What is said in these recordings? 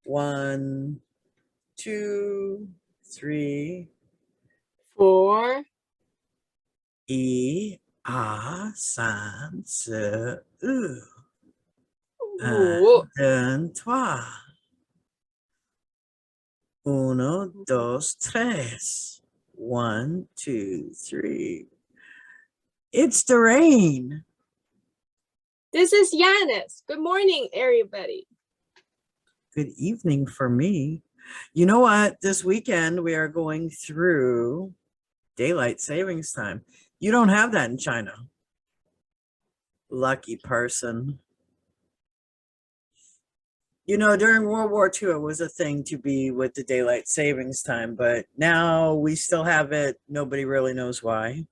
1, 2, 3. 4. 1, 2, 3, 4, 5. 1, 2, 3. 1, 2, 3. 1, 2, 3. It's the rain. This is Yanis. Good morning, everybody. Good evening for me. You know what? This weekend we are going through daylight savings time. You don't have that in China. Lucky person. You know, during World War II, it was a thing to be with the daylight savings time, but now we still have it. Nobody really knows why.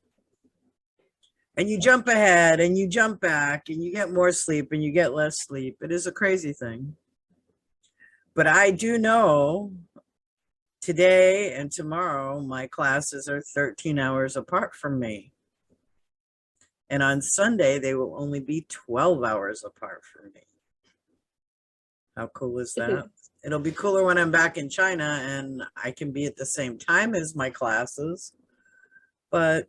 And you jump ahead and you jump back and you get more sleep and you get less sleep. It is a crazy thing. But I do know today and tomorrow, my classes are 13 hours apart from me. And on Sunday, they will only be 12 hours apart from me. How cool is that? It'll be cooler when I'm back in China and I can be at the same time as my classes. But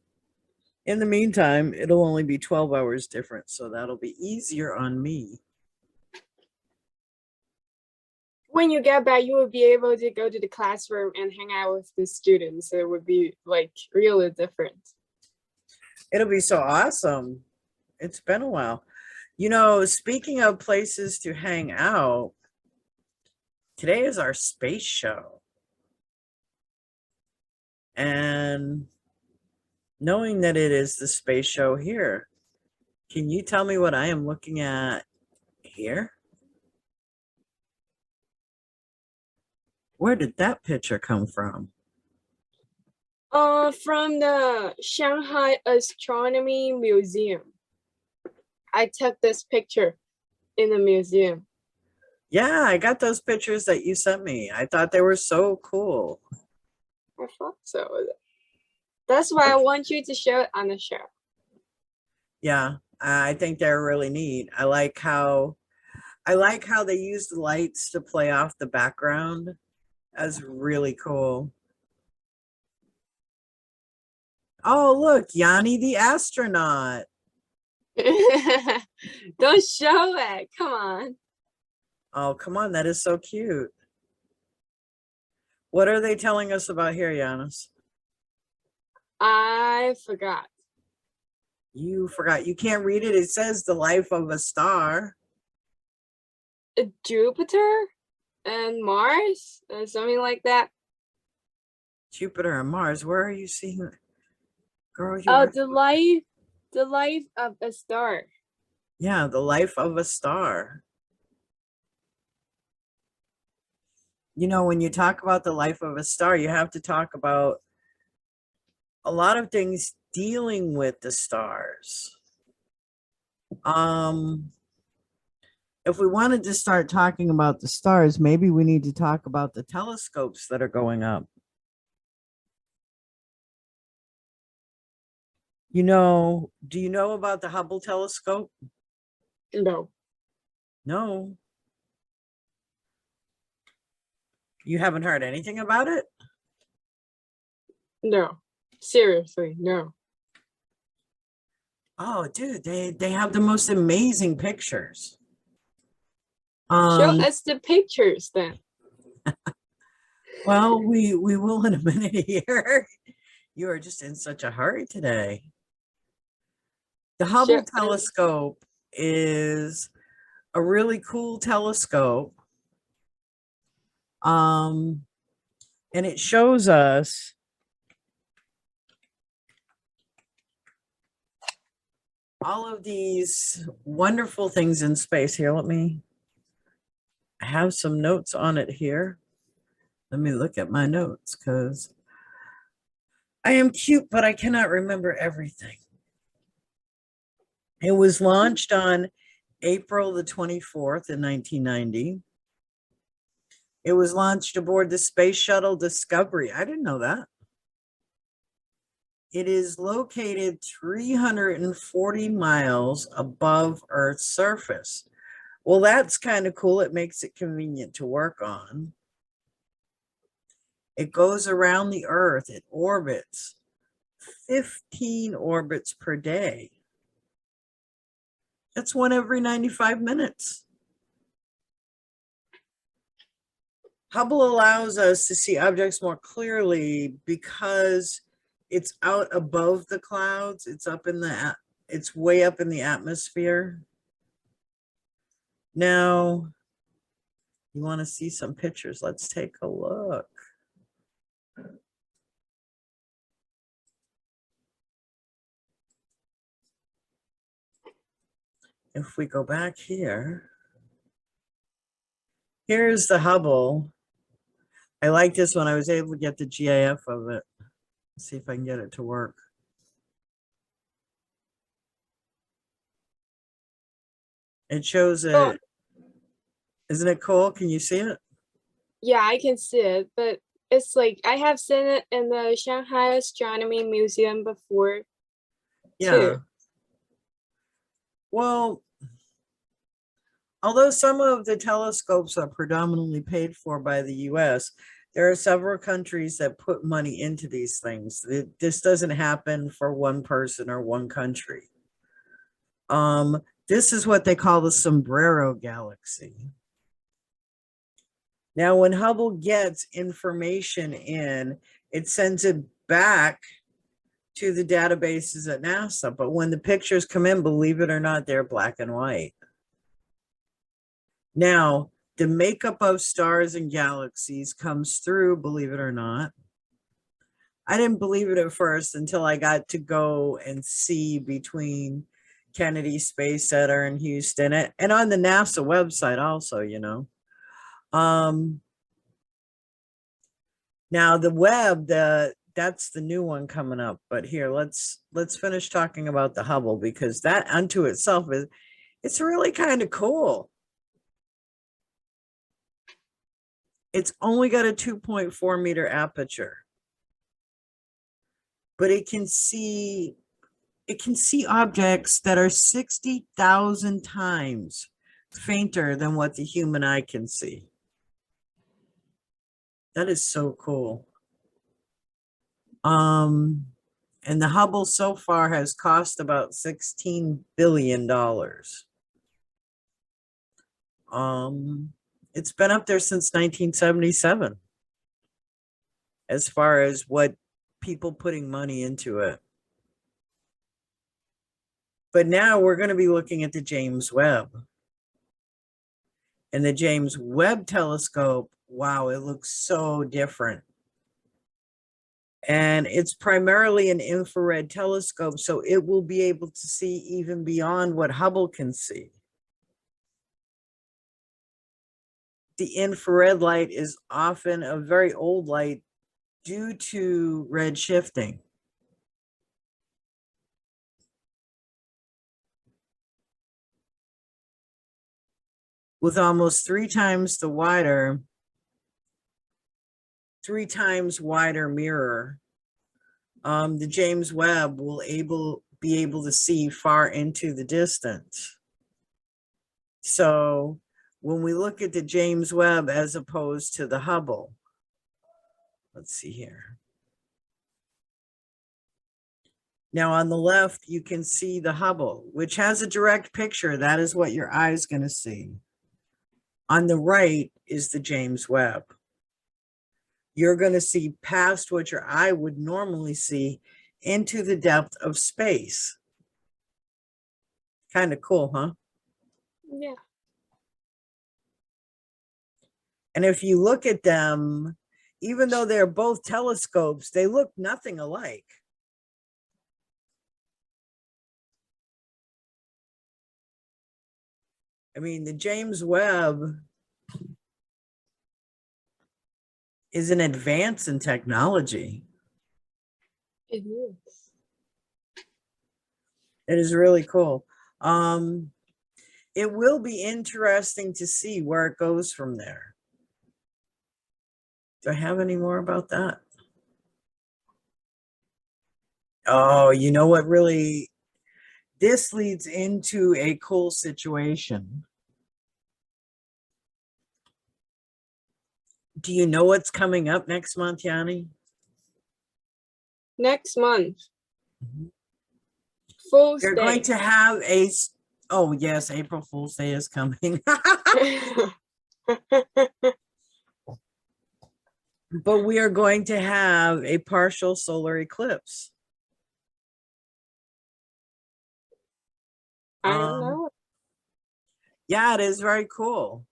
in the meantime, it'll only be 12 hours different. So that'll be easier on me. When you get back, you will be able to go to the classroom and hang out with the students. It would be like really different. It'll be so awesome. It's been a while. You know, speaking of places to hang out, today is our space show. And knowing that it is the space show here, can you tell me what I am looking at here? Where did that picture come from? From the Shanghai Astronomy Museum. I took this picture in the museum. Yeah, I got those pictures that you sent me. I thought they were so cool. I thought so. That's why I want you to show it on the show. Yeah, I think they're really neat. I like how they use the lights to play off the background. That's really cool. Oh, look, Yanni the astronaut. Don't show it. Come on. Oh, come on. That is so cute. What are they telling us about here, Giannis? I forgot. You forgot. You can't read it. It says the life of a star. Jupiter and Mars or something like that. Jupiter and Mars. Where are you seeing it? Girl, Oh, the life of a star. Yeah, the life of a star. You know, when you talk about the life of a star, you have to talk about a lot of things dealing with the stars. If we wanted to start talking about the stars, maybe we need to talk about the telescopes that are going up. You know, do you know about the Hubble Telescope? No. No. You haven't heard anything about it? No. Seriously, no. Oh, dude, they have the most amazing pictures. Show us the pictures then. Well, we will in a minute here. You are just in such a hurry today. The Hubble Telescope is a really cool telescope. And it shows us all of these wonderful things in space. Here, I have some notes on it here. Let me look at my notes because I am cute, but I cannot remember everything. It was launched on April the 24th in 1990. It was launched aboard the Space Shuttle Discovery. I didn't know that. It is located 340 miles above Earth's surface, Well, that's kind of cool. It makes it convenient to work on. It goes around the Earth. It orbits 15 orbits per day. That's one every 95 minutes. Hubble allows us to see objects more clearly because it's out above the clouds. It's way up in the atmosphere. Now, you want to see some pictures? Let's take a look. If we go back here, here's the Hubble. I like this one. I was able to get the GIF of it. Let's see if I can get it to work. It shows Oh, it. Isn't it cool? Can you see it? yeah, I can see it, but it's like I have seen it in the Shanghai Astronomy Museum before Yeah. too. Well, although some of the telescopes are predominantly paid for by the US, there are several countries that put money into these things. This doesn't happen for one person or one country. This is what they call the Sombrero Galaxy. Now, when Hubble gets information in, it sends it back to the databases at NASA. But when the pictures come in, believe it or not, they're black and white. Now, the makeup of stars and galaxies comes through, believe it or not. I didn't believe it at first until I got to go and see between Kennedy Space Center and Houston, and on the NASA website also, you know. Now the web, that's the new one coming up. But here, let's finish talking about the Hubble, because that unto itself it's really kind of cool. It's only got a 2.4 meter aperture, but it can see objects that are 60,000 times fainter than what the human eye can see. That is so cool. And the Hubble so far has cost about $16 billion. It's been up there since 1977, as far as what people putting money into it. But now we're going to be looking at the James Webb. And the James Webb Telescope, wow, it looks so different. And it's primarily an infrared telescope, so it will be able to see even beyond what Hubble can see. The infrared light is often a very old light due to red shifting. With almost three times wider mirror, the James Webb will be able to see far into the distance. So when we look at the James Webb as opposed to the Hubble, let's see here. Now on the left, you can see the Hubble, which has a direct picture. That is what your eye is going to see. On the right is the James Webb. You're going to see past what your eye would normally see into the depth of space. Kind of cool, huh? Yeah. And if you look at them, even though they're both telescopes, they look nothing alike. I mean, the James Webb is an advance in technology. It is. It is really cool. It will be interesting to see where it goes from there. Do I have any more about that? Oh, you know what really, this leads into a cool situation. Do you know what's coming up next month, Yanni? Next month, Mhm. Fool's You're going Day. to have oh yes, April Fool's Day is coming. But we are going to have a partial solar eclipse. I don't know. Yeah, it is very cool.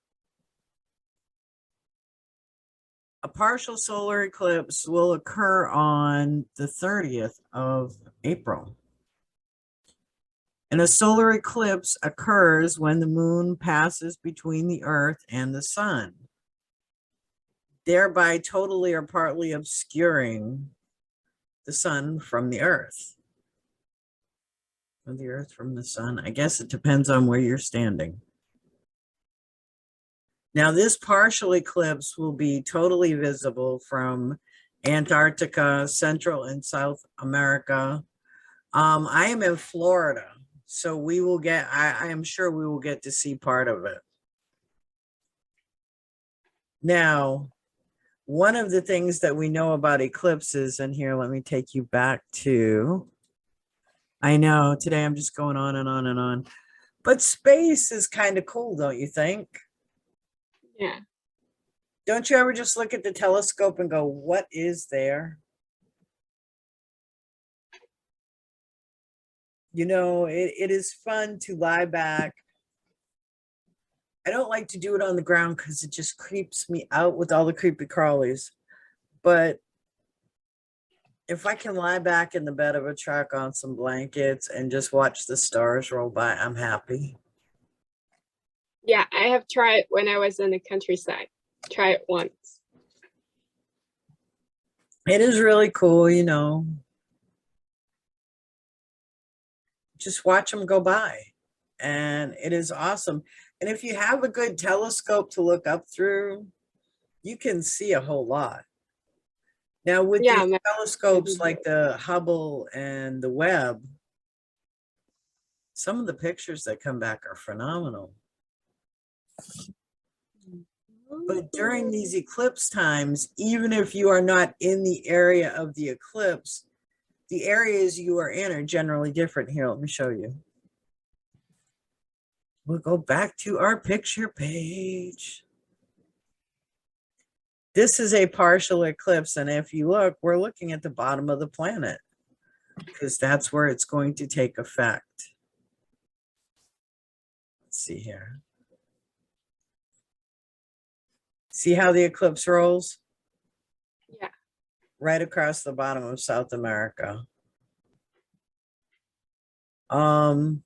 A partial solar eclipse will occur on the 30th of April. And a solar eclipse occurs when the moon passes between the earth and the sun, thereby totally or partly obscuring the sun from the earth. Or the earth from the sun. I guess it depends on where you're standing. Now, this partial eclipse will be totally visible from Antarctica, Central and South America. I am in Florida, so we will get, I am sure we will get to see part of it. Now, one of the things that we know about eclipses, and here, let me take you back to, I know today I'm just going on and on and on, but space is kind of cool, don't you think? Yeah. Don't you ever just look at the telescope and go, what is there? You know, it is fun to lie back. I don't like to do it on the ground because it just creeps me out with all the creepy crawlies. But if I can lie back in the bed of a truck on some blankets and just watch the stars roll by, I'm happy. Yeah, I have tried when I was in the countryside. Try it once. It is really cool, you know. Just watch them go by. And it is awesome. And if you have a good telescope to look up through, you can see a whole lot. Now, with Yeah, these telescopes like the Hubble and the Webb, some of the pictures that come back are phenomenal. But during these eclipse times, even if you are not in the area of the eclipse, the areas you are in are generally different. Here, let me show you. We'll go back to our picture page. This is a partial eclipse, and if you look, we're looking at the bottom of the planet because that's where it's going to take effect. Let's see here. See how the eclipse rolls? Yeah. Right across the bottom of South America. And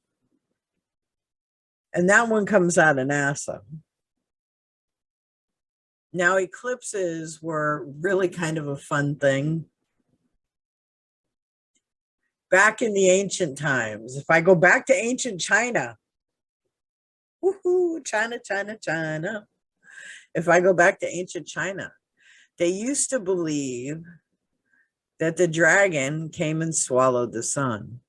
that one comes out of NASA. Now, eclipses were really kind of a fun thing. Back in the ancient times, if I go back to ancient China, woohoo, China, China, China. If I go back to ancient China, they used to believe that the dragon came and swallowed the sun.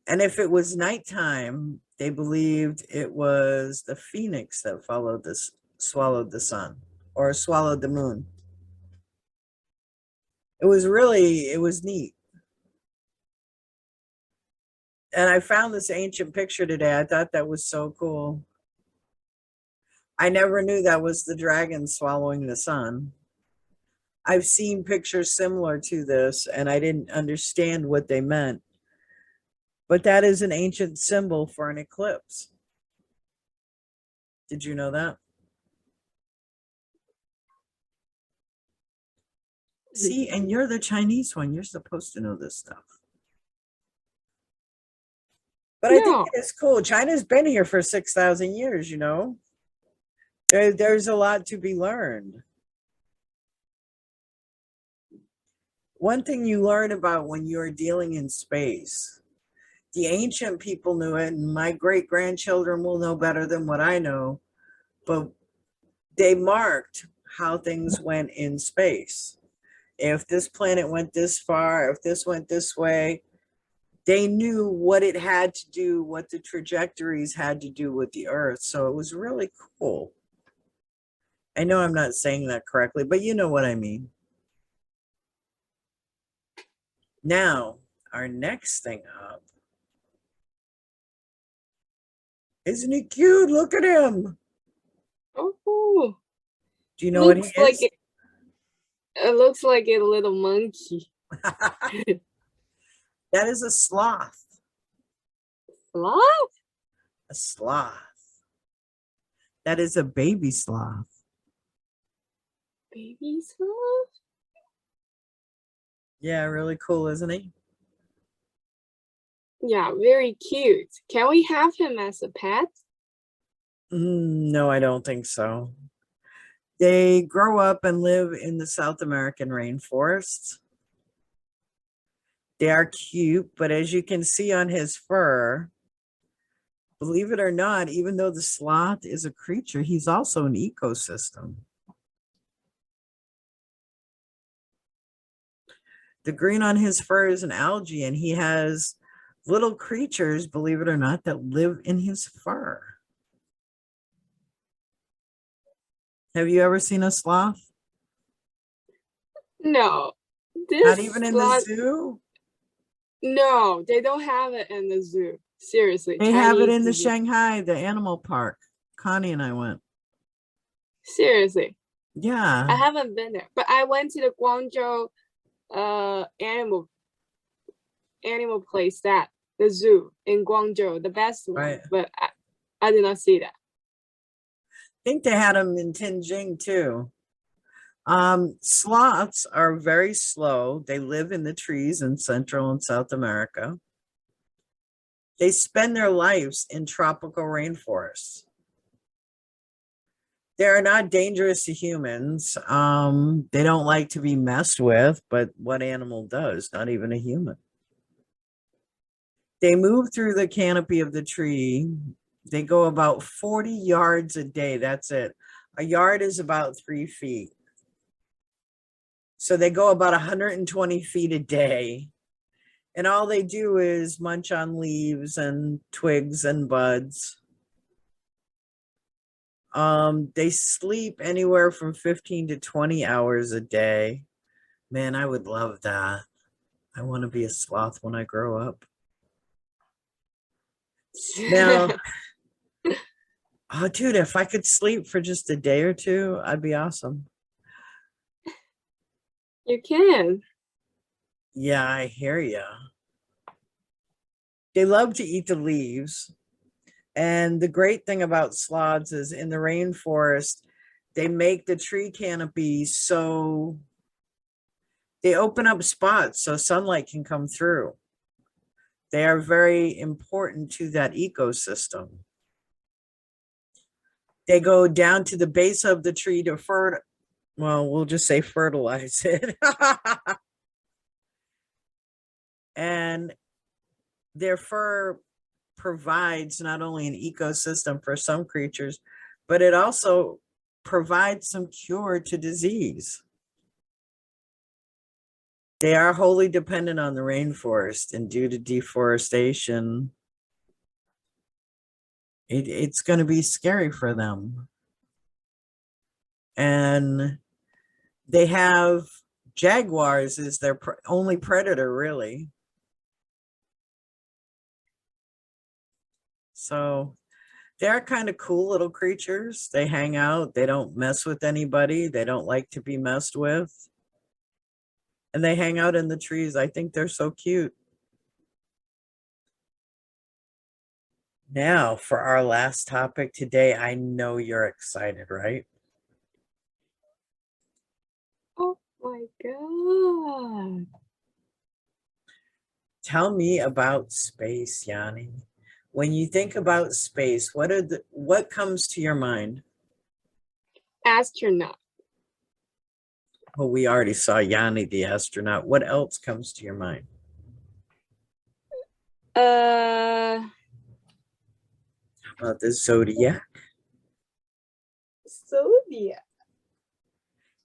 And if it was nighttime, they believed it was the phoenix that swallowed the sun or swallowed the moon. It was neat. And I found this ancient picture today. I thought that was so cool. I never knew that was the dragon swallowing the sun. I've seen pictures similar to this, and I didn't understand what they meant. But that is an ancient symbol for an eclipse. Did you know that? See, and you're the Chinese one. You're supposed to know this stuff. But I think it is cool. China's been here for 6,000 years, you know. There's a lot to be learned. One thing you learn about when you're dealing in space, the ancient people knew it, and my great-grandchildren will know better than what I know, but they marked how things went in space. If this planet went this far, if this went this way, they knew what it had to do, what the trajectories had to do with the Earth. So it was really cool. I know I'm not saying that correctly, but you know what I mean. Now, our next thing up. Isn't he cute? Look at him. Oh, Do you know what he looks like is? it looks like a little monkey. That is a sloth. Sloth? A sloth. That is a baby sloth. Baby sloth? Yeah, really cool, isn't he? Yeah, very cute. Can we have him as a pet? No, I don't think so. They grow up and live in the South American rainforests. They are cute, but as you can see on his fur, believe it or not, even though the sloth is a creature, he's also an ecosystem. The green on his fur is an algae, and he has little creatures, believe it or not, that live in his fur. Have you ever seen a sloth? No. Not This even in the sloth, zoo? no, they don't have it in the zoo. Seriously, They have it in Chinese the zoo. Shanghai, the animal park. Connie and I went. Seriously, Yeah, I haven't been there, but I went to the Guangzhou animal place, that the zoo in Guangzhou, the best one, right. but I did not see that. I think they had them in Tianjin too. Sloths are very slow. They live in the trees in Central and South America. They spend their lives in tropical rainforests. They are not dangerous to humans. They don't like to be messed with, but what animal does? Not even a human. They move through the canopy of the tree. They go about 40 yards a day. That's it. A yard is about 3 feet. So they go about 120 feet a day. And all they do is munch on leaves and twigs and buds. They sleep anywhere from 15 to 20 hours a day. Man, I would love that. I want to be a sloth when I grow up. Now, oh, dude, if I could sleep for just a day or two, I'd be awesome. You can. Yeah, I hear you. They love to eat the leaves. And the great thing about sloths is in the rainforest, they make the tree canopy so they open up spots so sunlight can come through. They are very important to that ecosystem. They go down to the base of the tree to well, we'll just say fertilize it. And their fur provides not only an ecosystem for some creatures, but it also provides some cure to disease. They are wholly dependent on the rainforest, and due to deforestation, it's going to be scary for them. And they have jaguars as their only predator, really. So they're kind of cool little creatures. They hang out. They don't mess with anybody. They don't like to be messed with. And they hang out in the trees. I think they're so cute. Now, for our last topic today, I know you're excited, right? Oh my god. Tell me about space, Yanni. When you think about space, what comes to your mind? Astronaut. Well, we already saw Yanni the astronaut. What else comes to your mind? Uh, How about the zodiac? Zodiac.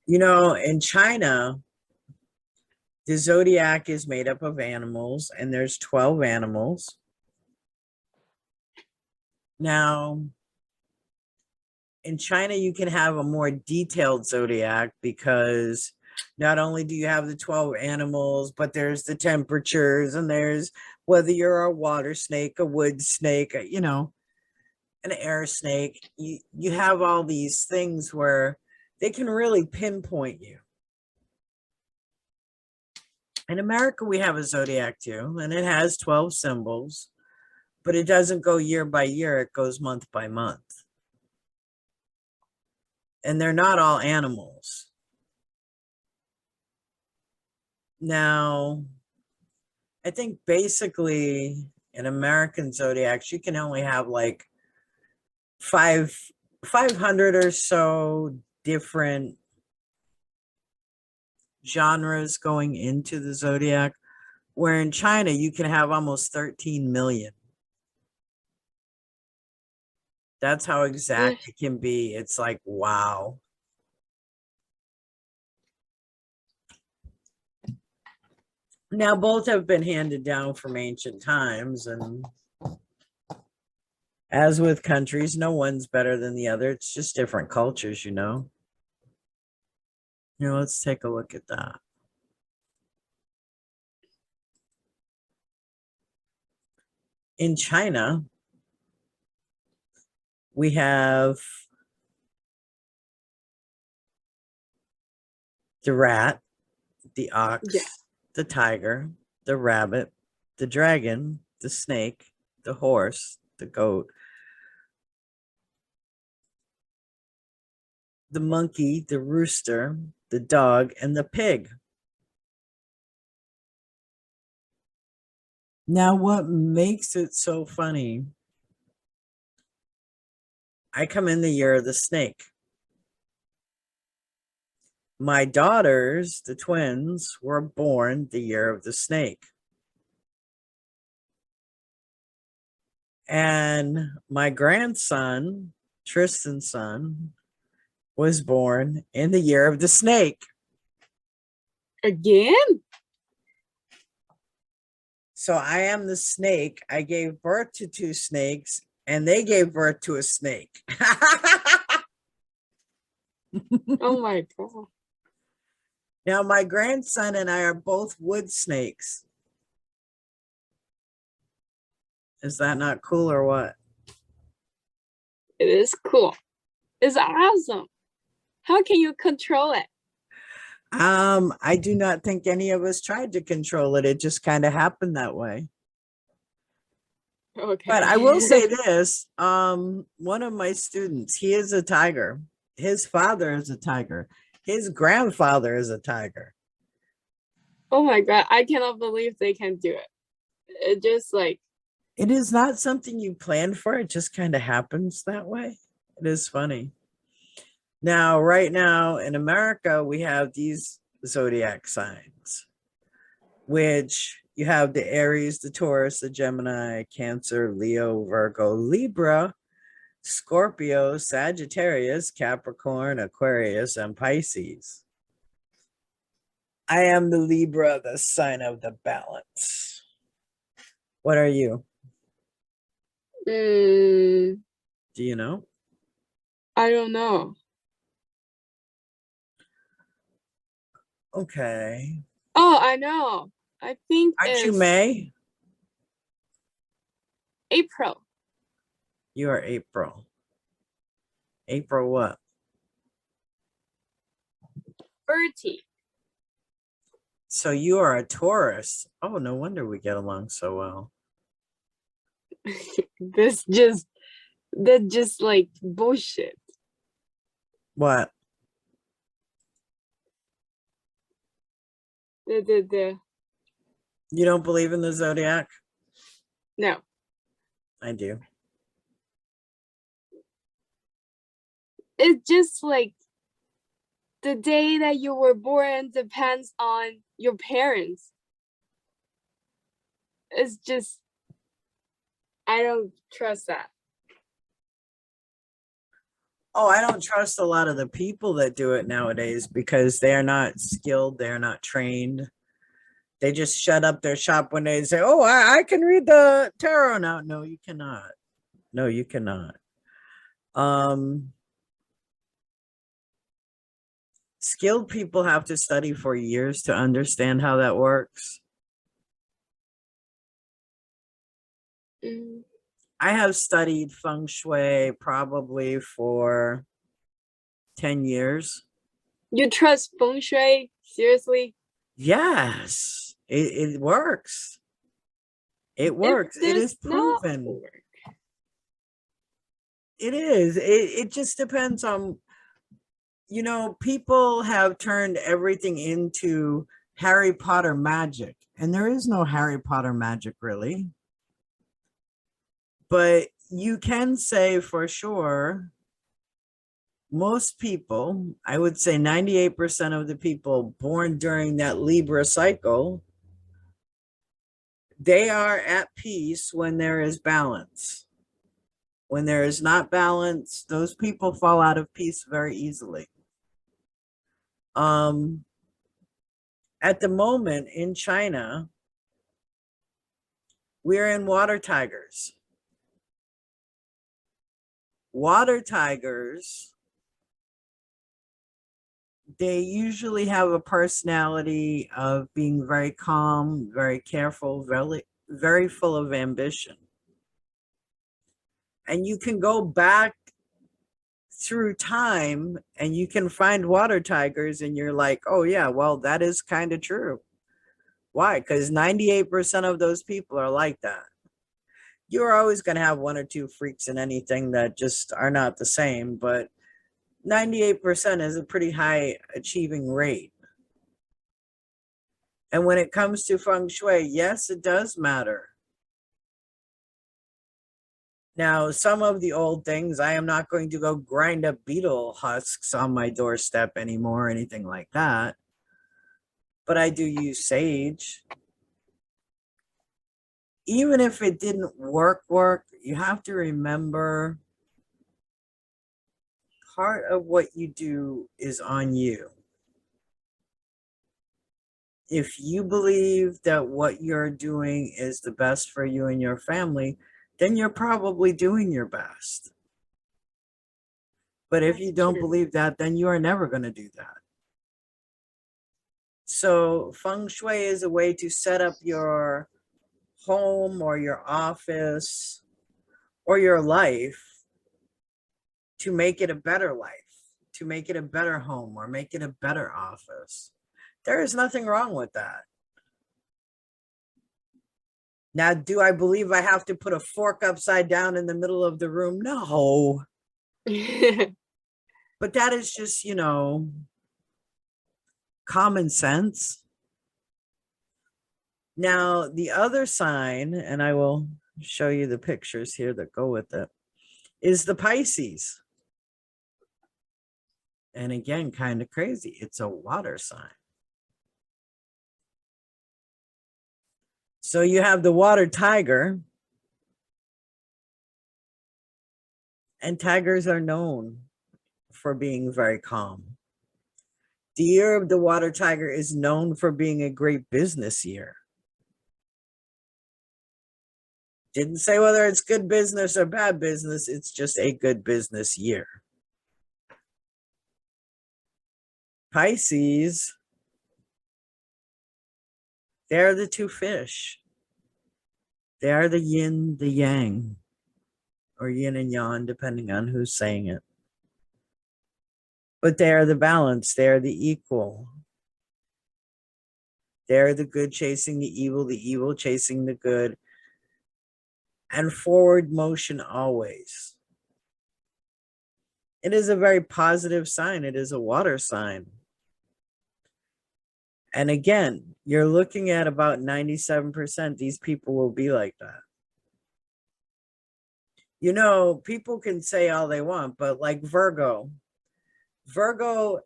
You know, in China, the zodiac is made up of animals, and there's 12 animals. Now, In China, you can have a more detailed zodiac because not only do you have the 12 animals, but there's the temperatures and there's whether you're a water snake, a wood snake, an air snake. You have all these things where they can really pinpoint you. In America, we have a zodiac too, and it has 12 symbols, but it doesn't go year by year, it goes month by month. And they're not all animals. Now, I think basically in American zodiacs, you can only have like 500 or so different genres going into the zodiac, where in China you can have almost 13 million. That's how exact it can be. It's like, wow. Now, both have been handed down from ancient times, and as with countries, no one's better than the other. It's just different cultures, let's take a look at that. In China, we have the rat, the ox, the tiger, the rabbit, the dragon, the snake, the horse, the goat, the monkey, the rooster, the dog, and the pig. Now, what makes it so funny? I come in the year of the snake. My daughters, the twins, were born the year of the snake. And my grandson, Tristan's son, was born in the year of the snake. Again? So I am the snake. I gave birth to 2 snakes, and they gave birth to a snake. Oh my God. Now, my grandson and I are both wood snakes. Is that not cool or what? It is cool. It's awesome. How can you control it? I do not think any of us tried to control it. It just kind of happened that way. Okay. But I will say this, one of my students, he is a tiger. His father is a tiger. His grandfather is a tiger. Oh my God, I cannot believe they can do it. It just like, It is not something you planned for. It just kind of happens that way. It is funny. Now, right now in America, we have these zodiac signs, which you have the Aries, the Taurus, the Gemini, Cancer, Leo, Virgo, Libra, Scorpio, Sagittarius, Capricorn, Aquarius, and Pisces. I am the Libra, the sign of the balance. What are you? Do you know? I don't know. Okay. Oh, I know. I think Aren't you it's May? April. You are April. April what? 30. So you are a Taurus. Oh, no wonder we get along so well. That's just like bullshit. What? The You don't believe in the zodiac? No. I do. It's just like the day that you were born depends on your parents. It's just, I don't trust that. Oh, I don't trust a lot of the people that do it nowadays because they are not skilled. They're not trained. They just shut up their shop when they say, oh, I can read the tarot now. No, you cannot. No, you cannot. Skilled people have to study for years to understand how that works. Mm. I have studied feng shui probably for 10 years. You trust feng shui? Seriously? Yes, it works. It If works. It there's is not proven. work. It is. It just depends on, people have turned everything into Harry Potter magic, and there is no Harry Potter magic really. But you can say for sure, most people, I would say 98% of the people born during that Libra cycle, they are at peace when there is balance. When there is not balance, those people fall out of peace very easily. Um, at the moment in China, we're in water tigers. Water tigers, they usually have a personality of being very calm, very careful, very, very full of ambition. And you can go back through time and you can find water tigers and you're like, oh yeah, well, that is kind of true. Why? Because 98% of those people are like that. You're always going to have one or two freaks in anything that just are not the same, but 98% is a pretty high achieving rate. And when it comes to feng shui, yes, it does matter. Now, some of the old things, I am not going to go grind up beetle husks on my doorstep anymore or anything like that. But I do use sage. Even if it didn't work, you have to remember part of what you do is on you. If you believe that what you're doing is the best for you and your family, then you're probably doing your best. But if you don't believe that, then you are never going to do that. So feng shui is a way to set up your home or your office or your life to make it a better life, to make it a better home or make it a better office. There is nothing wrong with that. Now, do I believe I have to put a fork upside down in the middle of the room? No. But that is just, common sense. Now, the other sign, and I will show you the pictures here that go with it, is the Pisces. And again, kind of crazy. It's a water sign. So you have the water tiger. And tigers are known for being very calm. The year of the water tiger is known for being a great business year. Didn't say whether it's good business or bad business. It's just a good business year. Pisces, they're the two fish. They are the yin, the yang, or yin and yang, depending on who's saying it. But they are the balance. They are the equal. They're the good chasing the evil chasing the good, and forward motion always. It is a very positive sign. It is a water sign. And again, you're looking at about 97%. These people will be like that. People can say all they want, but like Virgo,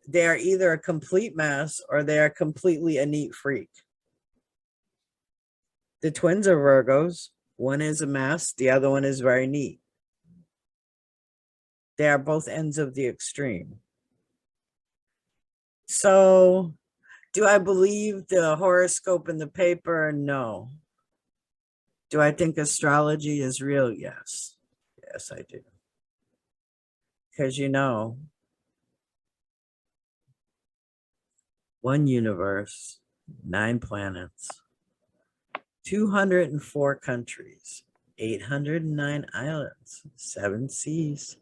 they are either a complete mess or they are completely a neat freak. The twins are Virgos. One is a mess. The other one is very neat. They are both ends of the extreme. So, do I believe the horoscope in the paper? No. Do I think astrology is real? Yes. Yes, I do. Because one universe, 9 planets, 204 countries, 809 islands, 7 seas,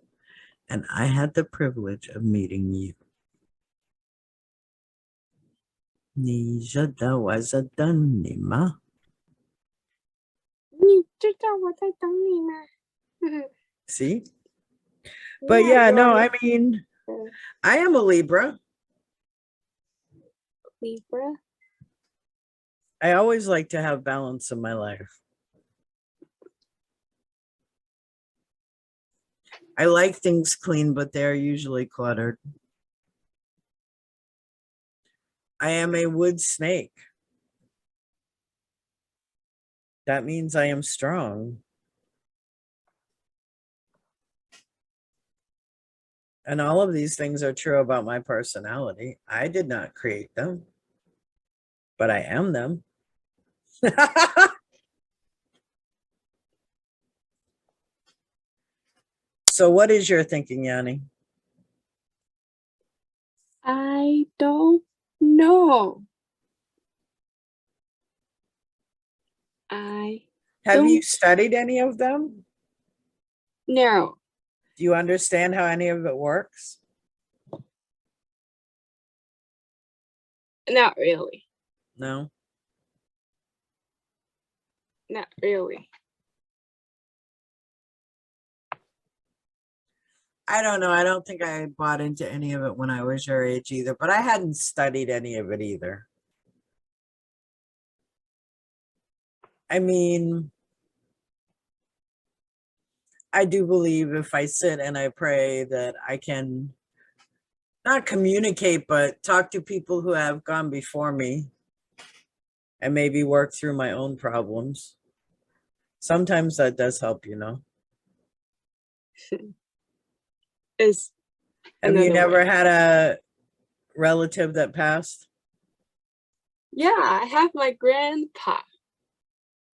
and I had the privilege of meeting you. 你知道我在等你吗？你知道我在等你吗？ See? But yeah, you no, are I mean, I am a Libra. Libra. I always like to have balance in my life. I like things clean, but they're usually cluttered. I am a wood snake. That means I am strong. And all of these things are true about my personality. I did not create them, but I am them. So what is your thinking, Yanni? I don't know. Have you studied any of them? No. Do you understand how any of it works? Not really. No. Not really. I don't know. I don't think I bought into any of it when I was your age either, but I hadn't studied any of it either. I mean, I do believe if I sit and I pray that I can not communicate, but talk to people who have gone before me and maybe work through my own problems. Sometimes that does help, you know. Have you never had a relative that passed? Yeah, I have my grandpa.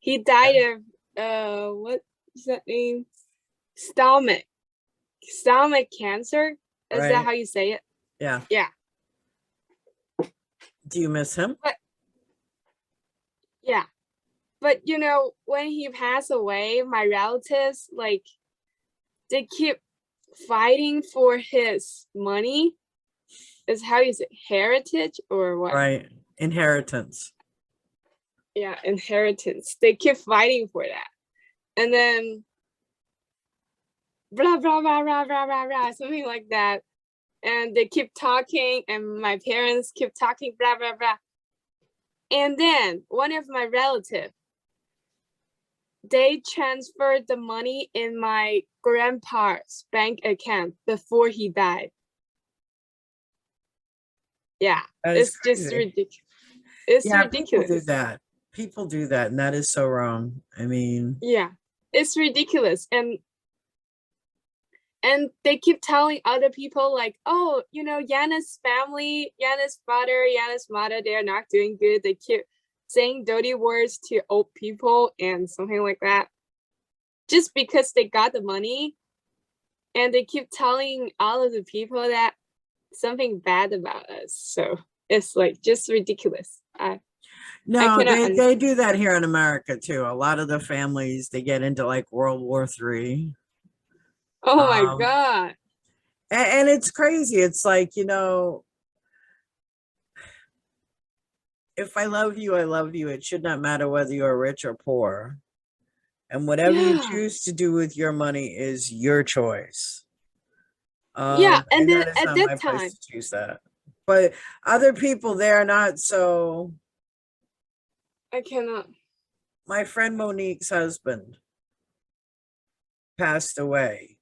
He died of what is that name? Stomach cancer. Is that how you say it? Yeah. Yeah. Do you miss him? Yeah. But you know, when he passed away, my relatives, like, they keep fighting for his money. Is how you say heritage or what? Right. Inheritance. Yeah, inheritance. They keep fighting for that. And then blah blah blah blah blah blah blah, something like that. And they keep talking, and my parents keep talking, blah blah blah. And then one of my relatives, they transferred the money in my grandpa's bank account before he died. Yeah, it's crazy. just ridiculous. It's ridiculous. People do that. People do that, and that is so wrong. I mean, yeah, it's ridiculous. And they keep telling other people like, oh, you know, Yana's family, Yana's father, Yana's mother, they're not doing good. They keep saying dirty words to old people and something like that. Just because they got the money, and they keep telling all of the people that something bad about us. So it's like just ridiculous. no, they do that here in America too. A lot of the families, they get into like World War III. Oh my God. And it's crazy. It's like, you know, if I love you, I love you. It should not matter whether you're rich or poor. And whatever you choose to do with your money is your choice. Yeah, and then that is at not that my time, place to choose that. But other people, they're not so. I cannot. My friend Monique's husband passed away.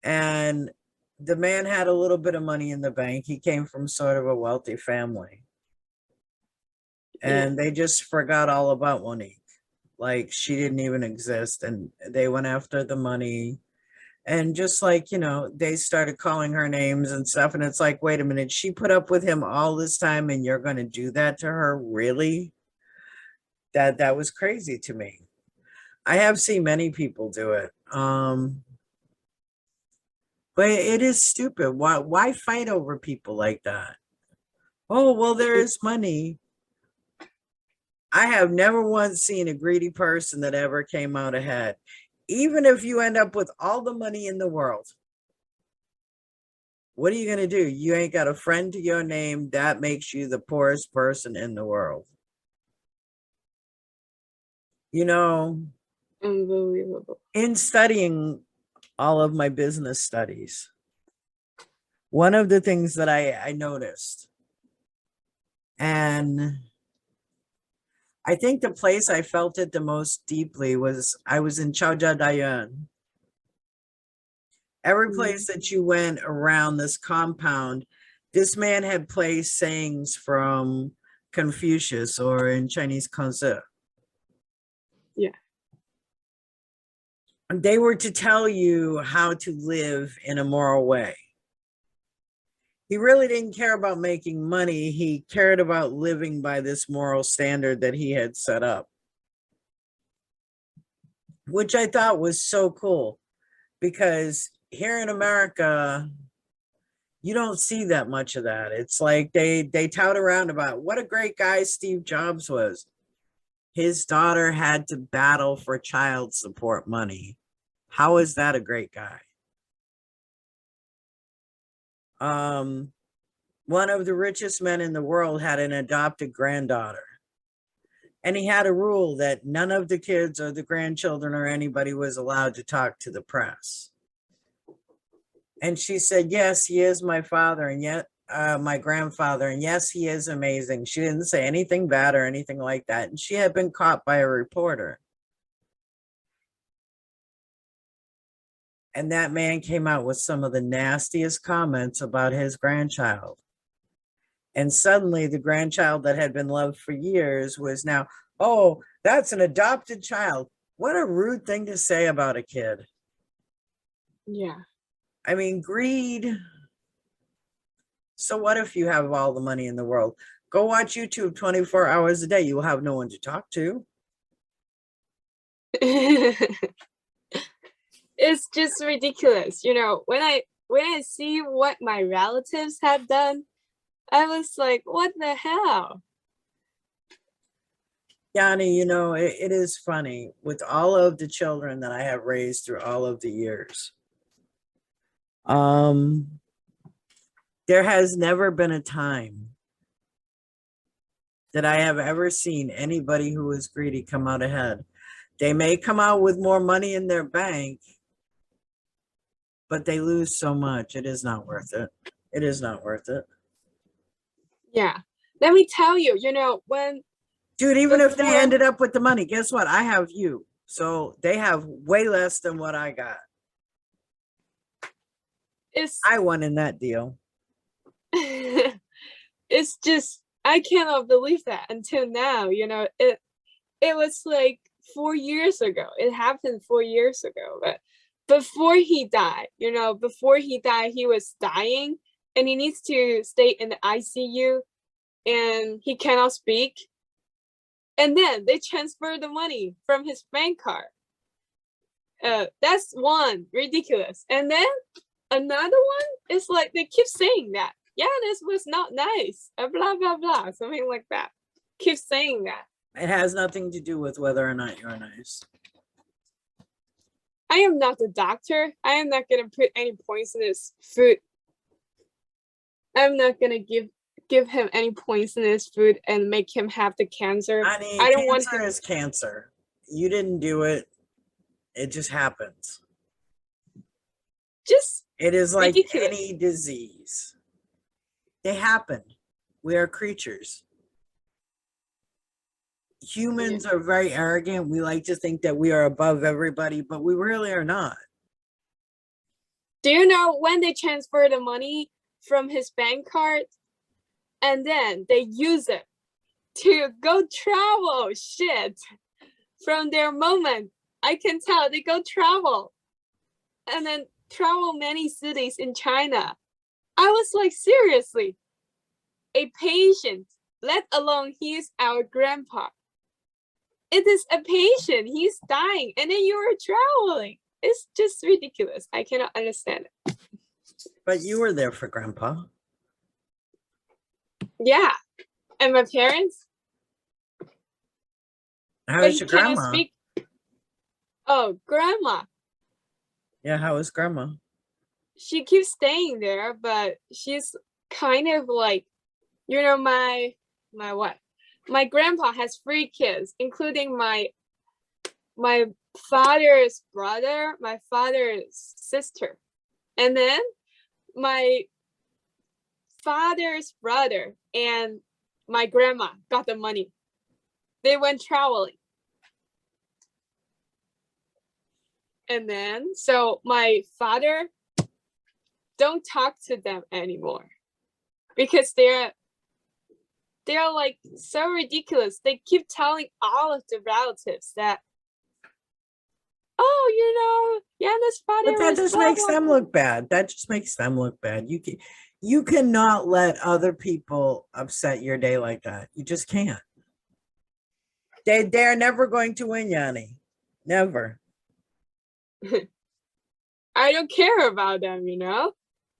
And the man had a little bit of money in the bank. He came from sort of a wealthy family. And they just forgot all about Monique. Like she didn't even exist. And they went after the money. And just like, you know, they started calling her names and stuff. And it's like, wait a minute, she put up with him all this time and you're going to do that to her? Really? That was crazy to me. I have seen many people do it. But it is stupid. Why fight over people like that? Oh, well, there is money. I have never once seen a greedy person that ever came out ahead. Even if you end up with all the money in the world, what are you going to do? You ain't got a friend to your name. That makes you the poorest person in the world. You know, Unbelievable. in studying all of my business studies, one of the things that I noticed, and I think the place I felt it the most deeply was I was in Chaojia. Every place that you went around this compound, this man had placed sayings from Confucius, or in Chinese, Kunzi. Yeah. They were to tell you how to live in a moral way. He really didn't care about making money. He cared about living by this moral standard that he had set up, which I thought was so cool, because here in America, you don't see that much of that. It's like they tout around about what a great guy Steve Jobs was. His daughter had to battle for child support money. How is that a great guy? One of the richest men in the world had an adopted granddaughter. And he had a rule that none of the kids or the grandchildren or anybody was allowed to talk to the press. And she said, yes, he is my father, and yet my grandfather, and yes, he is amazing. She didn't say anything bad or anything like that. And she had been caught by a reporter. And that man came out with some of the nastiest comments about his grandchild. And suddenly the grandchild that had been loved for years was now, oh, that's an adopted child. What a rude thing to say about a kid. Yeah. I mean, greed. So what if you have all the money in the world? Go watch YouTube 24 hours a day. You will have no one to talk to. It's just ridiculous. You know, when I see what my relatives have done, I was like, what the hell? Yanni, you know, it is funny with all of the children that I have raised through all of the years. There has never been a time that I have ever seen anybody who is greedy come out ahead. They may come out with more money in their bank, but they lose so much. It is not worth it. It is not worth it. Yeah. Let me tell you, you know, when Dude, even if they before ended up with the money, guess what? I have you. So they have way less than what I got. it's I won in that deal. it's just I cannot believe that until now, you know. It was like 4 years ago. It happened 4 years ago. But before he died, you know, before he died, he was dying and he needs to stay in the ICU and he cannot speak. And then they transfer the money from his bank card. That's one ridiculous. And then another one is like they keep saying that. Yeah, this was not nice. Blah blah blah, something like that. Keep saying that. It has nothing to do with whether or not you're nice. I am not the doctor. I am not gonna put any poisonous food. I'm not gonna give him any poisonous food and make him have the cancer. I mean, I don't want cancer him. is cancer. You didn't do it. It just happens. Just It is like ridiculous. any disease. They happen. We are creatures. Humans are very arrogant. We like to think that we are above everybody, but we really are not. Do you know when they transfer the money from his bank card and then they use it to go travel? Shit. From their moment, I can tell they go travel and then travel many cities in China. I was like, seriously, a patient, let alone he's our grandpa. It is a patient, he's dying, and then you are traveling. It's just ridiculous. I cannot understand it. But you were there for Grandpa. Yeah, and my parents, How but is he your cannot grandma? speak. Oh, grandma. Yeah, how is grandma? She keeps staying there, but she's kind of like, my what? My grandpa has 3 kids, including my father's brother, my father's sister, and then my father's brother and my grandma got the money. They went traveling. And then, so my father don't talk to them anymore because they're like so ridiculous. They keep telling all of the relatives that, oh, Yana's But father that was just blah makes blah them blah. look bad. That just makes them look bad. You cannot let other people upset your day like that. You just can't. They're never going to win, Yanni. Never. I don't care about them,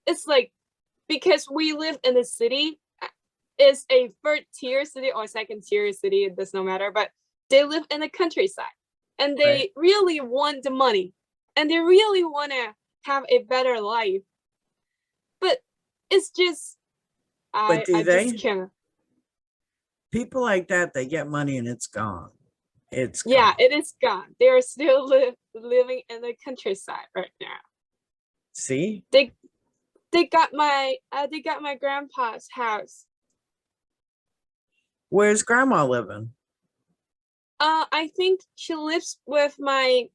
It's like, because we live in a city, is a 3rd-tier city or 2nd-tier city, it does not matter, but they live in the countryside and they Right. really want the money and they really want to have a better life. But it's just, But do I just they? can't. People like that, they get money and it's gone. It's Yeah, gone. it is gone. They are still living in the countryside right now. See? They got my grandpa's house. Where's grandma living? I think she lives with my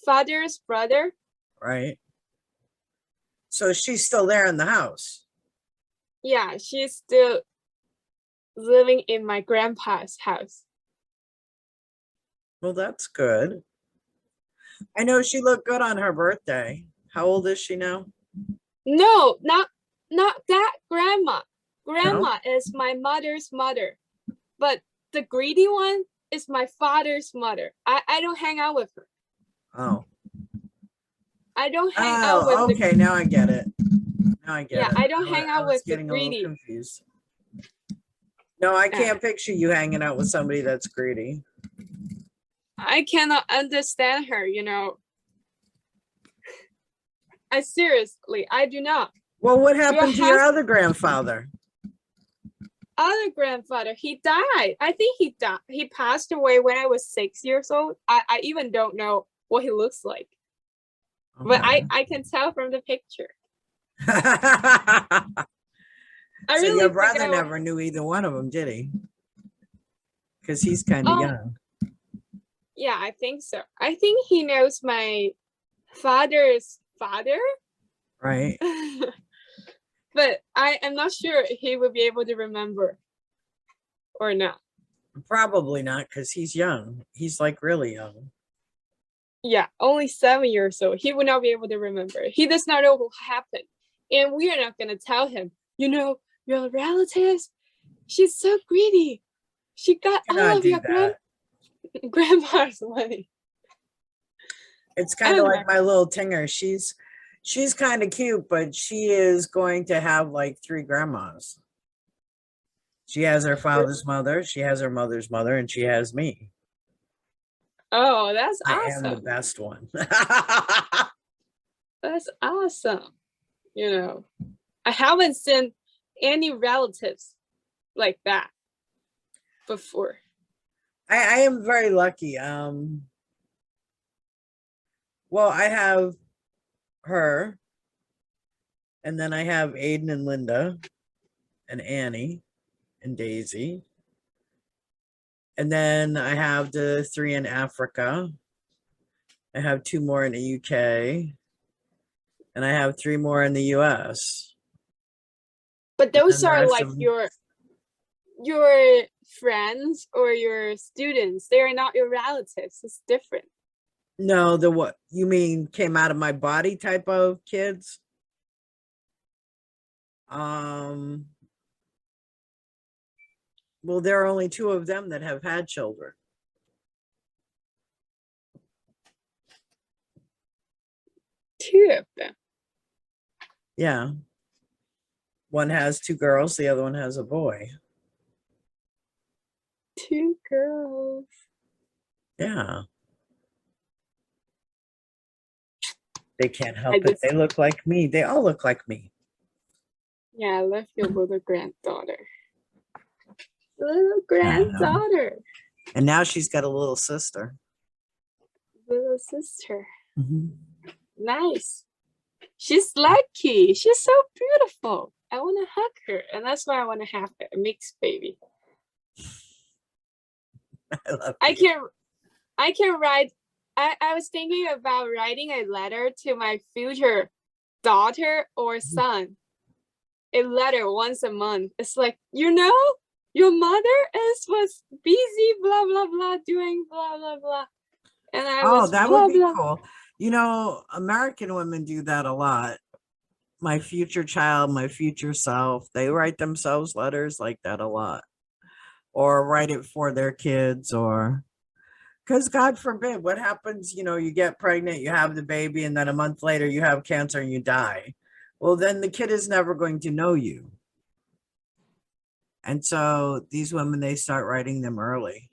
father's brother. Right. So she's still there in the house. Yeah, she's still living in my grandpa's house. Well, that's good. I know she looked good on her birthday. How old is she now? No, not that grandma. No? Grandma is my mother's mother, but the greedy one is my father's mother. I don't hang out with her. Oh. I don't hang out with Oh, the okay. Now I get it. Now I get yeah. it. I don't hang I out was with the getting a little greedy. confused. No, I Uh, can't picture you hanging out with somebody that's greedy. I cannot understand her. I do not. Well, what Your happened to your other grandfather? other grandfather, he died. I think he died. He passed away when I was 6 years old. I even don't know what he looks like, but Okay. I can tell from the picture. So I your really think brother never knew either one of them, did he? Because he's kind of young. Yeah, I think so. I think he knows my father's father, Right. but I am not sure he would be able to remember or not. Probably not, because he's young. He's like really young. Yeah, only 7 years old. He would not be able to remember. He does not know what happened. And we are not going to tell him, your relatives, she's so greedy. She got all Cannot of do your that. grandpa's money. It's kind of like my little Tinger. She's kind of cute, but she is going to have like 3 grandmas. She has her father's mother, she has her mother's mother, and she has me. Oh, that's I am the awesome. best one. That's awesome. I haven't seen any relatives like that before. I am very lucky. Well, I have her, and then I have Aiden and Linda, and Annie, and Daisy. And then I have the 3 in Africa. I have 2 more in the UK. And I have 3 more in the US. But And those then the are rest like of them, your friends or your students. They are not your relatives. It's different. no, the what you mean came out of my body type of kids? Well, there are only 2 of them that have had children. Two of them. Yeah. One has 2 girls, the other one has a boy. Two girls. Yeah. They can't I help it. just, They look like me. They all look like me. yeah, I love your little granddaughter. Little I know. granddaughter. And now she's got a little sister. Little sister. Mhm. Nice. She's lucky. She's so beautiful. I want to hug her. And that's why I want to have a mixed baby. I love I you. can write. I was thinking about writing a letter to my future daughter or son. A letter once a month. It's like, your mother was busy, blah blah blah, doing blah blah blah, and I Oh, was that would blah be blah. cool. You know, American women do that a lot. My future child, my future self, they write themselves letters like that a lot, or write it for their kids, or because God forbid, what happens? You know, you get pregnant, you have the baby, and then a month later you have cancer and you die. Well, then the kid is never going to know you. And so these women, they start writing them early.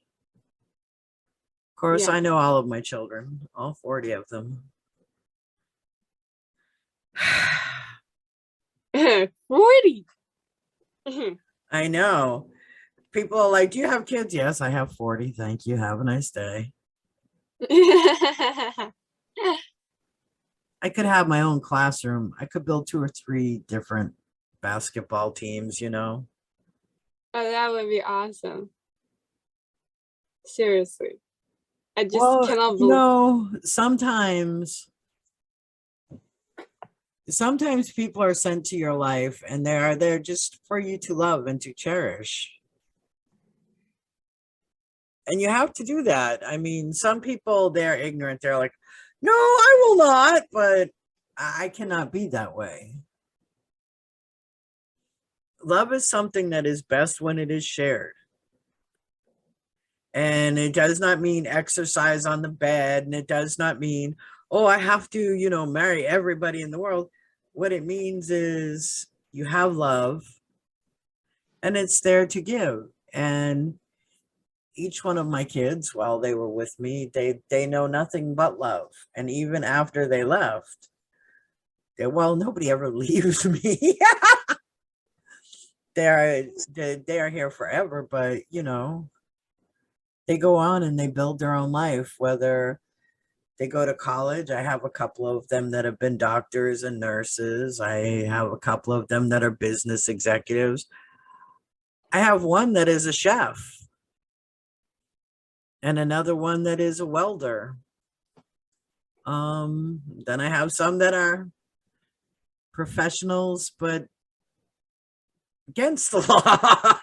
Of course, Yeah. I know all of my children, all 40 of them. 40. I know. People are like, do you have kids? Yes, I have 40. Thank you. Have a nice day. I could have my own classroom. I could build 2 or 3 different basketball teams, you know. Oh, that would be awesome. Seriously. I just Well, cannot you believe. know, sometimes people are sent to your life and they're there just for you to love and to cherish. And you have to do that. I mean, some people, they're ignorant. They're like, no, I will not, but I cannot be that way. Love is something that is best when it is shared. And it does not mean exercise on the bed. And it does not mean, oh, I have to, marry everybody in the world. What it means is you have love and it's there to give. And each one of my kids, while they were with me, they know nothing but love. And even after they left, well, nobody ever leaves me. They are here forever, but they go on and they build their own life, whether they go to college. I have a couple of them that have been doctors and nurses. I have a couple of them that are business executives. I have one that is a chef and another one that is a welder. Then I have some that are professionals, but against the law.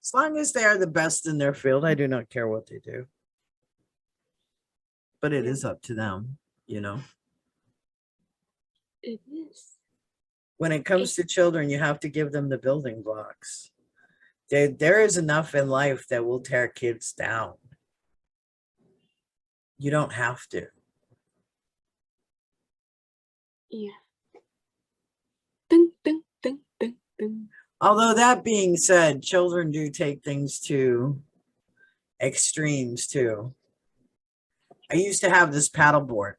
As long as they are the best in their field, I do not care what they do. But it Yeah, is up to them, you know. it is. When it comes to children, you have to give them the building blocks. There is enough in life that will tear kids down. You don't have to. Yeah. Dun, dun, dun, dun, dun. Although that being said, children do take things to extremes too. I used to have this paddle board,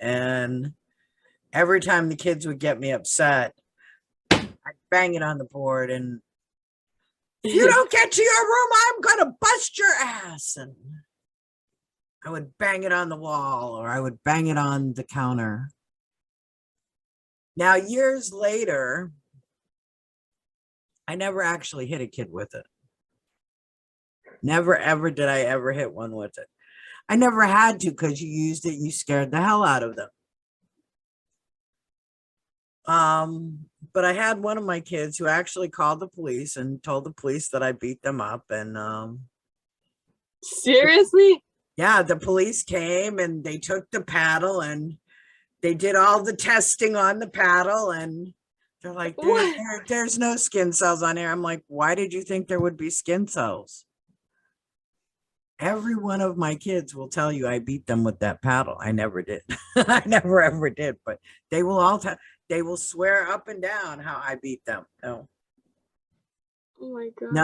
and every time the kids would get me upset, I'd bang it on the board, and if you don't get to your room, I'm gonna bust your ass. And I would bang it on the wall, or I would bang it on the counter. Now, years later, I never actually hit a kid with it. Never, ever did I ever hit one with it. I never had to, because you used it, you scared the hell out of them. But I had one of my kids who actually called the police and told the police that I beat them up. And Seriously? yeah, the police came and they took the paddle and they did all the testing on the paddle, and they're like, What? there's no skin cells on here. I'm like, why did you think there would be skin cells? Every one of my kids will tell you I beat them with that paddle. I never did. I never ever did, but they will they will swear up and down how I beat them. No. Oh my god. No,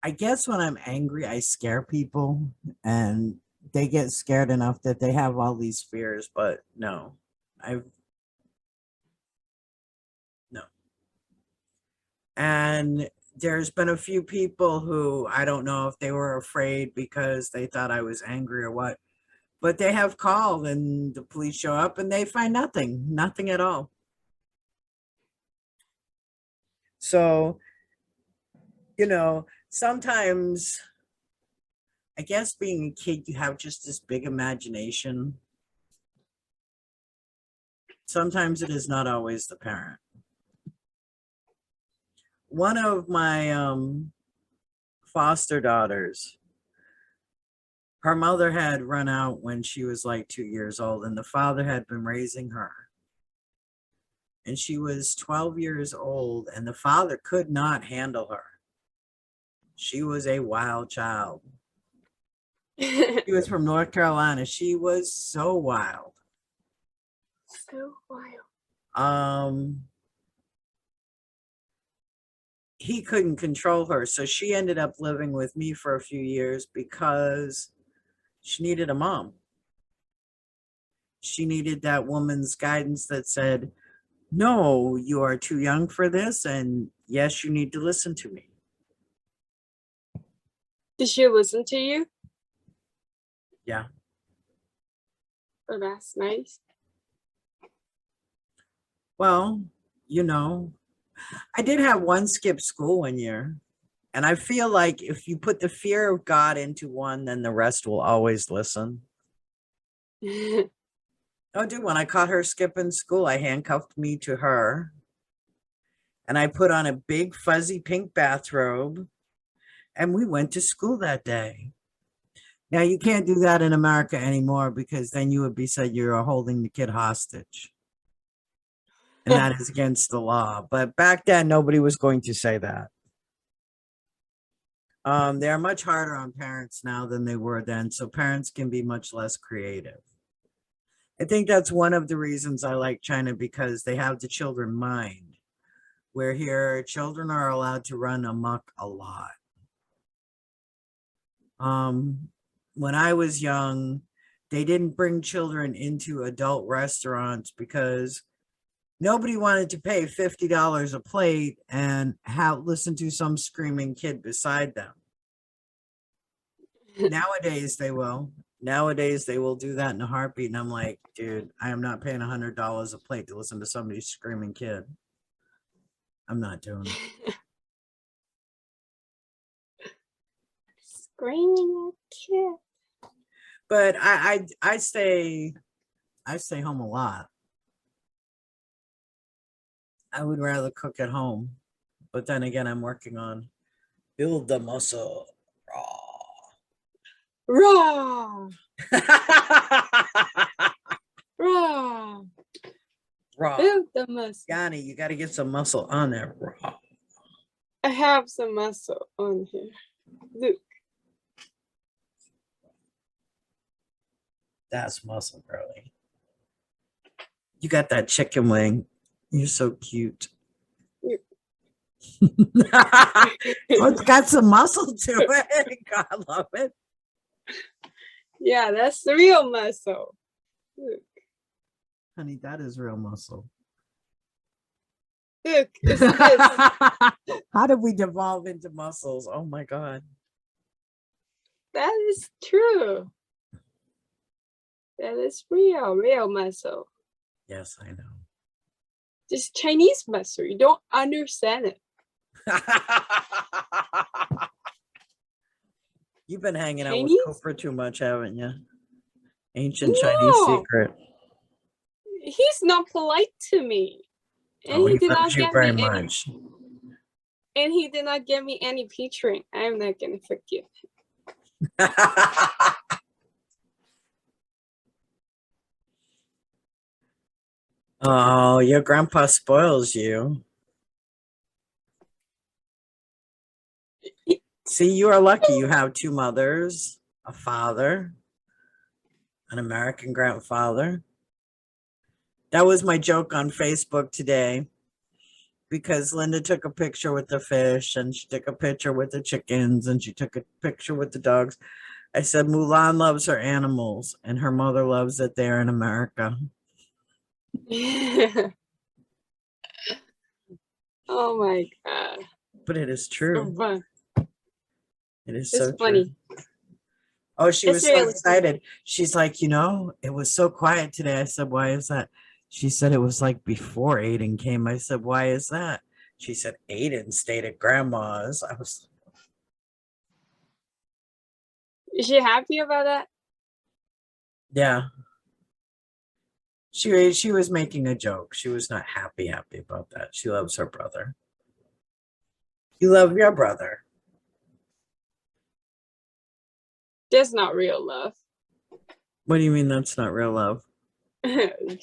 I guess when I'm angry, I scare people and they get scared enough that they have all these fears, but no, I've no. And there's been a few people who I don't know if they were afraid because they thought I was angry or what, but they have called and the police show up and they find nothing at all. So, sometimes I guess being a kid, you have just this big imagination. Sometimes it is not always the parent. One of my foster daughters, her mother had run out when she was like 2 years old, and the father had been raising her. And she was 12 years old, and the father could not handle her. She was a wild child. She was from North Carolina. She was so wild. So wild. He couldn't control her, so she ended up living with me for a few years because she needed a mom. She needed that woman's guidance that said, no, you are too young for this, and yes, you need to listen to me. Did she listen to you? Yeah. Oh, that's nice. Well, I did have one skip school one year, and I feel like if you put the fear of God into one, then the rest will always listen. Oh, dude, when I caught her skipping school, I handcuffed me to her and I put on a big fuzzy pink bathrobe and we went to school that day. Now, you can't do that in America anymore because then you would be said you're holding the kid hostage. And that is against the law. But back then, nobody was going to say that. They're much harder on parents now than they were then. So parents can be much less creative. I think that's one of the reasons I like China, because they have the children mind, where here children are allowed to run amok a lot. When I was young, they didn't bring children into adult restaurants because nobody wanted to pay $50 a plate and listen to some screaming kid beside them. Nowadays they will. Nowadays they will do that in a heartbeat. And I'm like, dude, I am not paying $100 a plate to listen to somebody's screaming kid. I'm not doing it. Screaming kid. But I stay home a lot. I would rather cook at home. But then again, I'm working on build the muscle Raw. raw. Raw. Build the muscle. Yanni, you got to get some muscle on there. Raw. I have some muscle on here. Look. That's muscle, girly. You got that chicken wing. You're so cute. It's got some muscle to it. God love it. Yeah, that's the real muscle. Look. Honey, that is real muscle. Look, it's this. How did we devolve into muscles? Oh my God. That is true. That is real muscle. Yes, I know. Just Chinese muscle. You don't understand it. You've been hanging out Chinese? with Cooper too much, haven't you? Ancient Chinese secret. He's not polite to me. And he did loves not you get very me much. And he did not give me any featuring. I'm not gonna forgive him. Oh, your grandpa spoils you. See, you are lucky. You have two mothers, a father, an American grandfather. That was my joke on Facebook today. because Linda took a picture with the fish and she took a picture with the chickens and she took a picture with the dogs. I said Mulan loves her animals and her mother loves that they're in America. Oh my god. But it is true. But It is it's so funny. true. Oh, she It's was so really excited. She's like, it was so quiet today. I said, why is that? She said it was like before Aiden came. I said, why is that? She said, Aiden stayed at grandma's. I was, Is she happy about that? yeah. She was making a joke. She was not happy about that. She loves her brother. You love your brother. That's not real love. What do you mean that's not real love?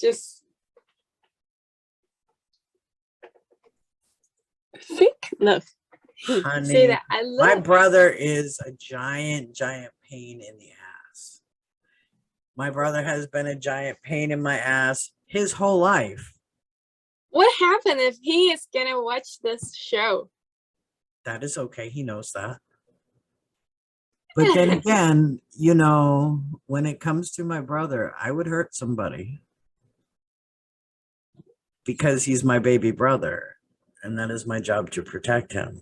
Just fake love. Honey, Say that I love my you. brother is a giant pain in the ass. My brother has been a giant pain in my ass his whole life. What happened if he is gonna watch this show? That is okay. He knows that. But then again, when it comes to my brother, I would hurt somebody because he's my baby brother. And that is my job to protect him.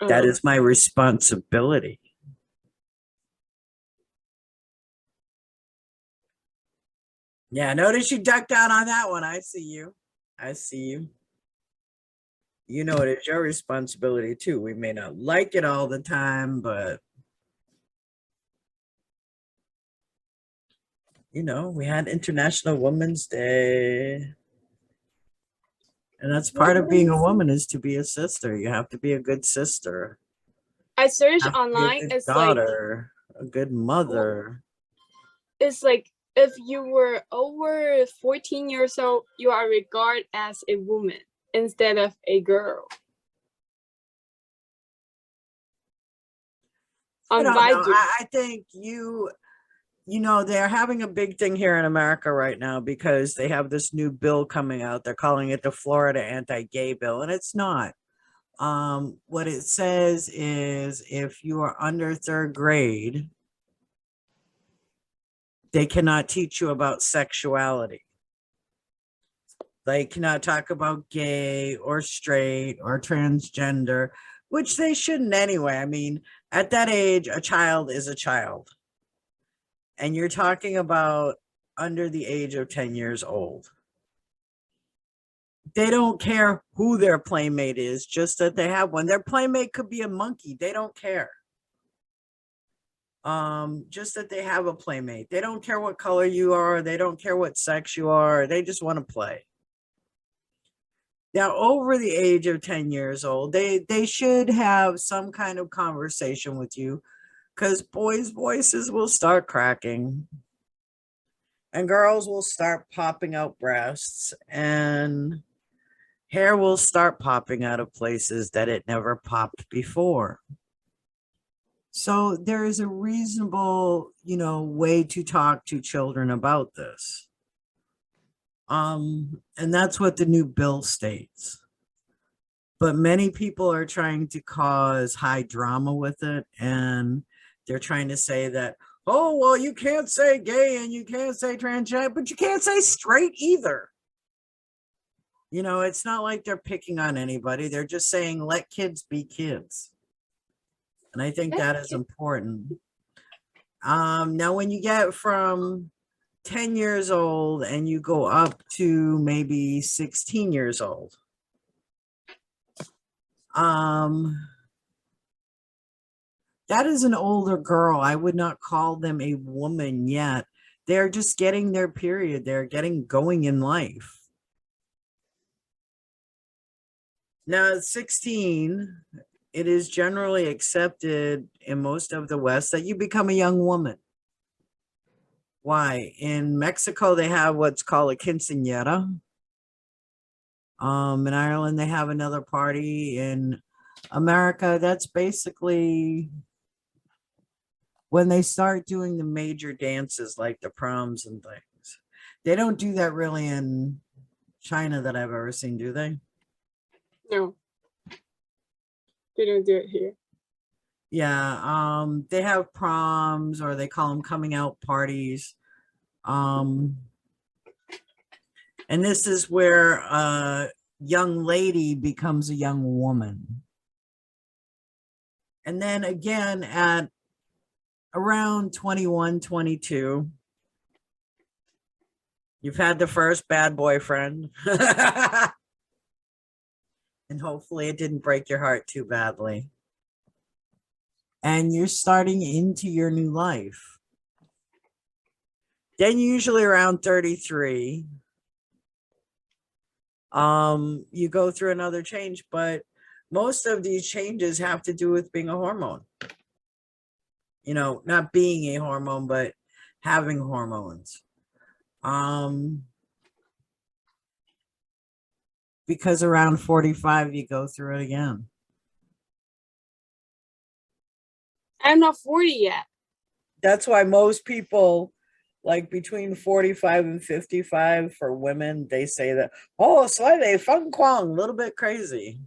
That is my responsibility. Yeah, notice you ducked out on that one. I see you. I see you. You know, it is your responsibility too. We may not like it all the time, but we had International Women's Day. And that's part of being a woman, is to be a sister. You have to be a good sister. I searched You have to be online. a good It's daughter, a good mother. It's like if you were over 14 years old, you are regarded as a woman instead of a girl. I On don't know. Baidu. I think they're having a big thing here in America right now because they have this new bill coming out. They're calling it the Florida anti-gay bill, and it's not. What it says is if you are under third grade, they cannot teach you about sexuality. They cannot talk about gay or straight or transgender, which they shouldn't anyway. I mean, at that age, a child is a child. And you're talking about under the age of 10 years old. They don't care who their playmate is, just that they have one. Their playmate could be a monkey. They don't care. Just that they have a playmate. They don't care what color you are. They don't care what sex you are. They just want to play. Now, over the age of 10 years old, they should have some kind of conversation with you, because boys' voices will start cracking and girls will start popping out breasts and hair will start popping out of places that it never popped before. So there is a reasonable, way to talk to children about this. And that's what the new bill states. But many people are trying to cause high drama with it. And they're trying to say that, oh, well, you can't say gay and you can't say transgender, but you can't say straight either. It's not like they're picking on anybody. They're just saying, let kids be kids. And I think that is important. Now, when you get from 10 years old and you go up to maybe 16 years old, that is an older girl. I would not call them a woman yet. They're just getting their period. They're getting going in life. Now, at 16, it is generally accepted in most of the West that you become a young woman. Why? In Mexico, they have what's called a quinceañera. In Ireland, they have another party. In America, that's basically when they start doing the major dances like the proms and things. They don't do that really in China that I've ever seen, do they? No, they don't do it here. Yeah, they have proms, or they call them coming out parties. And this is where a young lady becomes a young woman. And then again at around 21, 22, you've had the first bad boyfriend. And hopefully it didn't break your heart too badly. And you're starting into your new life. Then usually around 33, you go through another change, but most of these changes have to do with being a hormone. You know, not being a hormone, but having hormones. Because around 45, you go through it again. I'm not 40 yet. That's why most people, like between 45 and 55 for women, they say that, oh, slightly fun kwang, a little bit crazy.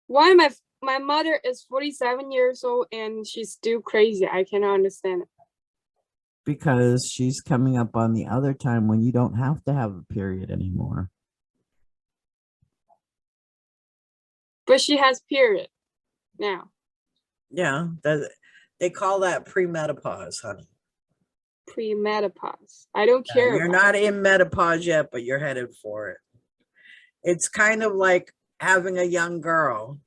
Why my mother is 47 years old and she's still crazy? I cannot understand it. Because she's coming up on the other time when you don't have to have a period anymore. But she has period now. Yeah, they call that premenopause, honey. Premenopause. I don't Yeah, care. you're not in menopause yet, but you're headed for it. It's kind of like having a young girl.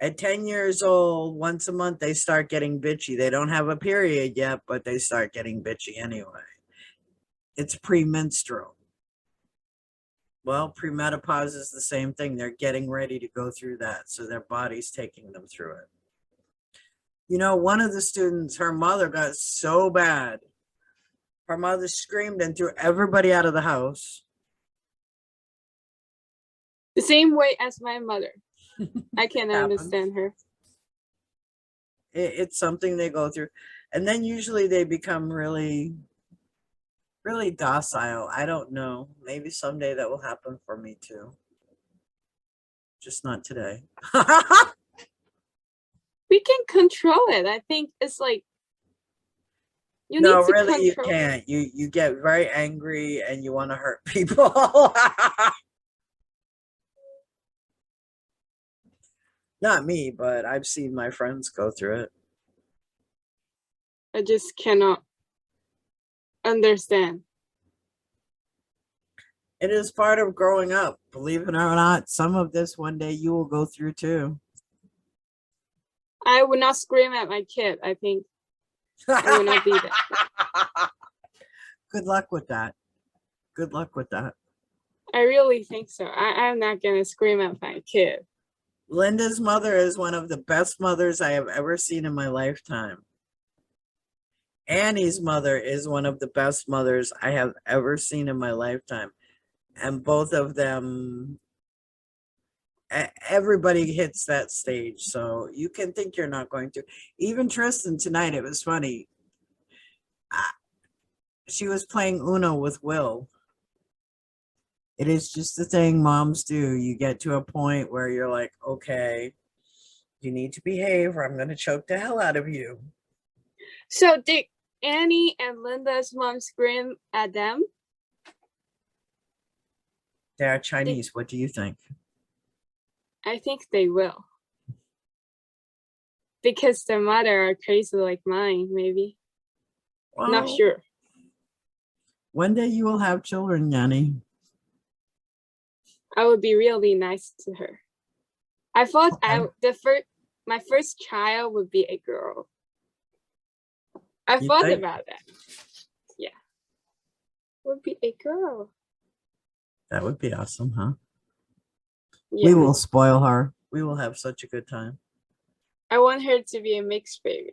At 10 years old, once a month, they start getting bitchy. They don't have a period yet, but they start getting bitchy anyway. It's premenstrual. Well, premenopause is the same thing. They're getting ready to go through that. So their body's taking them through it. You know, one of the students, her mother got so bad. Her mother screamed and threw everybody out of the house. The same way as my mother. I can't understand her. It's something they go through. And then usually they become really, really docile. I don't know. Maybe someday that will happen for me too. Just not today. We can control it. I think it's like you No, need to really, you control. can't. You get very angry and you want to hurt people. Not me, but I've seen my friends go through it. I just cannot understand. It is part of growing up. Believe it or not, some of this one day you will go through too. I would not scream at my kid. I think I would not be that. Good luck with that. Good luck with that. I really think so. I'm not gonna scream at my kid. Linda's mother is one of the best mothers I have ever seen in my lifetime. Annie's mother is one of the best mothers I have ever seen in my lifetime. And both of them, everybody hits that stage. So you can think you're not going to. Even Tristan tonight, it was funny. She was playing Uno with Will. It is just the thing moms do. You get to a point where you're like, okay, you need to behave or I'm going to choke the hell out of you. So did Annie and Linda's mom scream at them? They're Chinese. What do you think? I think they will. Because their mother are crazy like mine, maybe. Well, Not sure. One day you will have children, Yanni. I would be really nice to her. I thought Okay. my first child would be a girl. I thought about that. Yeah. Would be a girl. That would be awesome, huh? Yeah. We will spoil her. We will have such a good time. I want her to be a mixed baby.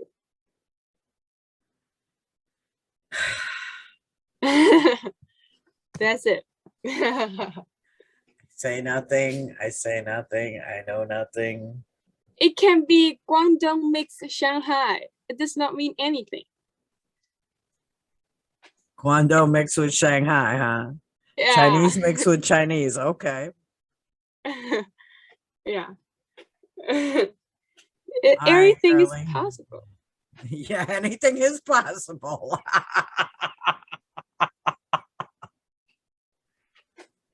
That's it. Say nothing. I say nothing. I know nothing. It can be Guangdong mixed Shanghai. It does not mean anything. Guangdong mixed with Shanghai, huh? Yeah. Chinese mixed with Chinese. Okay. Yeah. All right, Everything is girly. possible. Yeah, anything is possible.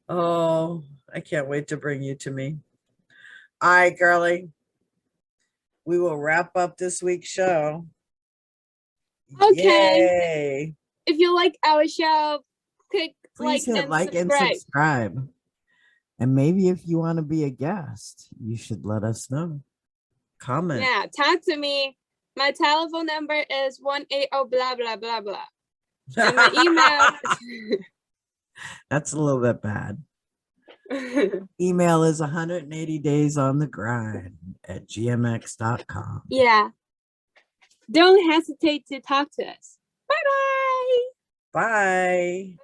Oh, I can't wait to bring you to me. All right, girly. We will wrap up this week's show. Okay. Yay. If you like our show, click Please hit and like and subscribe. subscribe. And maybe if you want to be a guest, you should let us know. Comment. Yeah, talk to me. My telephone number is 180 blah blah blah blah. And my email That's a little bit bad. Email is 180 days on the grind at gmx.com. Yeah. Don't hesitate to talk to us. Bye-bye. Bye.